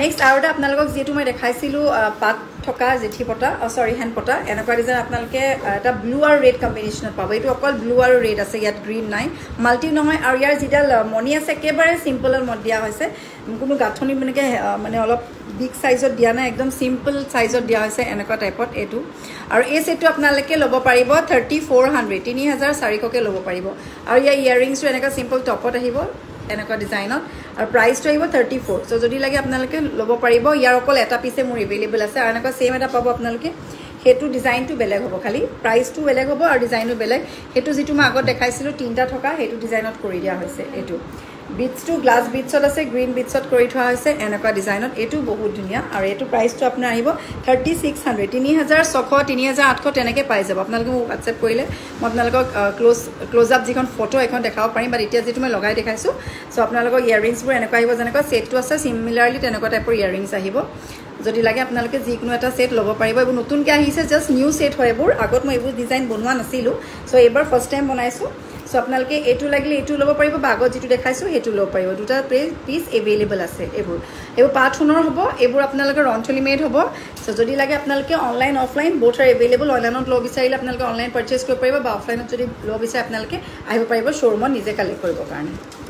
next আৰু এটা আপোনালোকক যেটো মই দেখাইছিলোঁ পাত থকা জেঠি পটা সৰি হেণ্ড পটা এনেকুৱা ডিজাইন আপোনালোকে এটা ব্লু আৰু ৰেড কম্বিনেশ্যনত পাব এইটো অকল ব্লু আৰু ৰেড আছে ইয়াত গ্ৰীণ নাই মাল্টি নহয় আৰু ইয়াৰ যিডাল মণি আছে একেবাৰে চিম্পল মত দিয়া হৈছে কোনো গাঁথনি মানে অলপ বিগ সাইজত দিয়া নাই একদম সিম্পল সাইজত দিয়া হৈছে এনেকুৱা টাইপত এইটো আৰু এই সেটটো আপোনালোকে ল'ব পাৰিব 3400 3400 কে ল'ব পাৰিব আৰু ইয়াৰ ইয়াৰিংছটো এনেকুৱা সিম্পল টপত আহিব এনেকুৱা ডিজাইনত আৰু প্ৰাইসটো আহিব 34 সো যদি লাগে আপোনালোকে ল'ব পাৰিব ইয়াৰ অকল এটা পিছে মোৰ এভেইলেবল আছে আৰু এনেকুৱা সেম এটা পাব আপোনালোকে হেতু ডিজাইনটো বেলেগ হ'ব খালি প্ৰাইসটো বেলেগ হ'ব আৰু ডিজাইনটো বেলেগ হেতু যেটো মই আগত দেখাইছিলোঁ তিনটা থকা হেতু ডিজাইনত কৰি দিয়া হৈছে এটো বিটসটো গ্লাস বিটসত আছে গ্ৰীন বিটসত কৰি থোৱা হৈছে এনেকুৱা ডিজাইনত এটো বহুত ধুনিয়া আৰু এটো প্ৰাইসটো আপোনাৰ আহিব 3600 3600 3800 তেনেকৈ পাই যাব আপোনালোকে মোক WhatsApp কৰিলে মই আপোনালোকক ক্লোজ আপ যিখন ফটো এখন দেখাব পাৰিম বাট এতিয়া যেটো মই লগাই দেখাইছো সো আপোনালোকৰ ইয়াৰিংছবোৰ এনেকুৱা আহিব যেনেকুৱা সেটটো আছে সিমিলাৰলি তেনেকুৱা টাইপৰ ইয়াৰিংছ আহিব যদি লাগে আপোনালোকে যিকোনো এটা সেট ল'ব পাৰিব এবোৰ নতুনকৈ আহিছে জাস্ট নিউ সেট হয় এবোৰ আগত মই এবোৰ ডিজাইন বনোৱা নাছিলো সো এবাৰ ফাৰ্স্ট টাইম বনাইছো সো আপোনালোকে এটো লাগিলে এটো ল'ব পাৰিব বা আগত যেটো দেখাইছো হেতু ল'ব পাৰিব দুটা পিস এভেইলেবল আছে এবোৰ পাত সোণৰ হ'ব এবোৰ আপোনালোকে ৰন্থলি মেড হ'ব সো যদি লাগে আপোনালোকে online offline both R available অনলাইনত ল'ব বিচাৰিলে আপোনালোকে অনলাইন পাৰচেজ কৰিব পাৰিব বা অফলাইনত যদি ল'ব বিচাৰে আপোনালোকে আহিব পাৰিব শ্ব'ৰুমত নিজে কালেক্ট কৰিবৰ কাৰণে